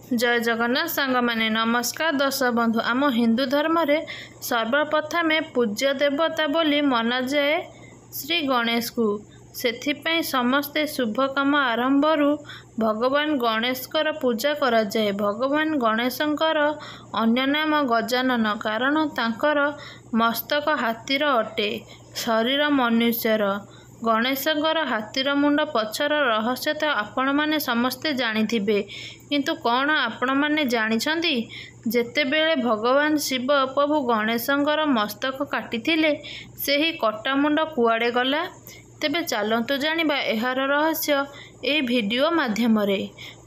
जय जगन्नाथ सांग माने नमस्कार दर्शक बंधु। आम हिंदू धर्म रे सर्वप्रथमे पूज्य देवता बोली मना जाए श्री गणेश को। सेथिपाई समस्ते शुभ काम आरंभरू भगवान गणेशकर पूजा करा जाए। भगवान गणेशंकर अन्य नाम गजानन, कारण तांकर मस्तक हाथीर अटे, शरीर मनुष्यर। गणेशंकर हाथीर मुंड पछर रहस्य तो आपण माने समस्ते जानिथिबे, किंतु कौन आपण माने जानिछंती जेतेबेले भगवान शिव प्रभु गणेशंकर मस्तक काटिथिले सेही कटा मुंड कुआडे गला? तेबे चलतु जानिबा एहार रहस्य ए वीडियो माध्यम रे।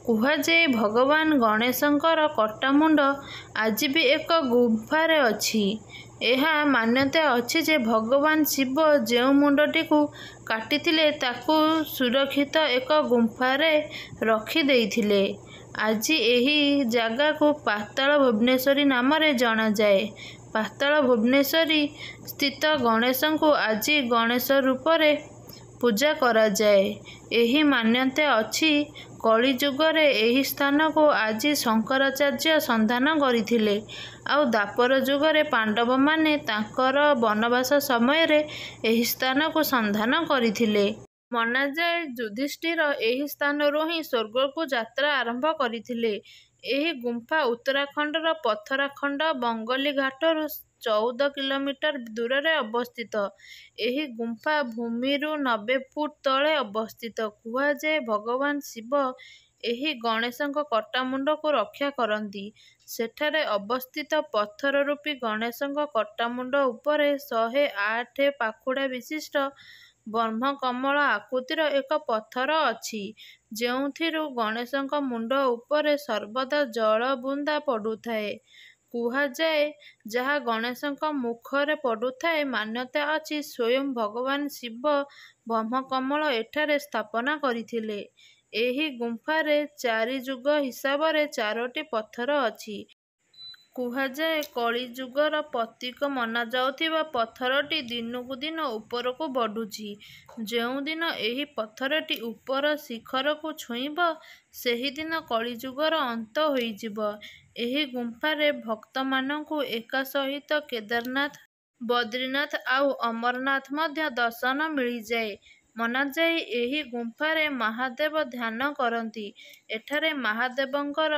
कुहाजे भगवान गणेशंकर कटा मुंड आज भी एक गुंफारे अछि। एहा मान्यता अछि जे भगवान शिव जेउ मुंडटी को काटिथिले ताकू सुरक्षित एक गुंफारे रखी देइथिले। आज एही जगह को पाताल भुवनेश्वरी नाम रे जाना जाए। पाताल भुवनेश्वरी स्थित गणेश को आज गणेश रूप रे पूजा करा जाए। एही मान्यता अछि कली जुगरे एही स्थान को आज शंकराचार्य संधान गरिथिले। आउ दापर जुगरे पांडव माने तांकर वनवास समय रे एही स्थान को संधान गरिथिले। मना जाए युधिष्ठिर एही स्थानरू ही स्वर्ग को यात्रा आरंभ गरिथिले। एही गुंफा उत्तराखंडर पथराखंड बंगली घाटरू 14 किलोमीटर दूर रे अवस्थित। एही गुंफा भूमिरू 90 फुट तले अवस्थित। कुहा जे भगवान शिव एही गणेशंक कटा मुंड को रक्षा करंती। सेठारे अवस्थित पत्थर रूपी गणेशंक कटा मुंड उपरे 108 पाखुड़ा विशिष्ट ब्रह्म कमल आकृतिर एक पत्थर अछि, जेउथिरू गणेशंक मुंड उपरे सर्वदा जल बुंदा पडुथाए। कुहा जाए जहा गणेशंक मुखरे पडुथाए, मान्यता अछि स्वयं भगवान शिव ब्रह्म कमल एठारे स्थापना गरिथिले। एही गुंफारे 4 जुग हिसाब रे 4टी पत्थर अछि। कुहाजाए कली जुगर प्रतीक मना जाउथिबा पत्थरटी दिनकू दिन उपरकू बढुछि। जेउ दिन एही पत्थरटी उपर शिखर को छुईब, सेही दिन कली जुगर अंत होइजिब। एही गुंफारे भक्त मानकू एका सहित केदारनाथ, बद्रीनाथ आउ अमरनाथ मध्य दर्शन मिली जाए। मना जाए एही गुंफारे महादेव ध्यान करंती। एठारे महादेवंकर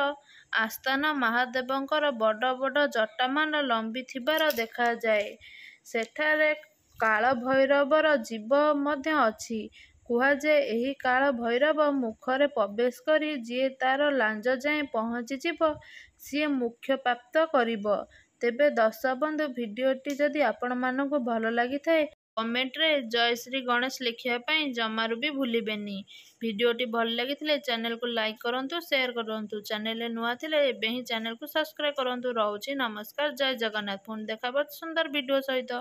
आस्थान, महादेवंकर बड़ बड़ जटामान लंबी थिबार देखा जाए। सेठारे काल भैरवर जीव मध्य अछि। कुहाजाए एही काल भैरव मुखरे प्रवेश करी जिए तार लांज जाए पहुंचीजिब, सिए मोक्ष प्राप्त करिब। तेबे दर्शक बंधु, भिडियोटी जदि आपण मानकू भल लागिथाए कमेंट रे जय श्री गणेश लिखिया पई जमारू भी भूलिबेनी। भिडियोटी भल लागिथिले चैनल को लाइक करंतु, शेयर करंतु। चैनल रे नुआ थिले एबे ही चैनल को सब्सक्राइब करंतु। रहूची नमस्कार, जय जगन्नाथ। पुणी देखा सुंदर वीडियो सहित।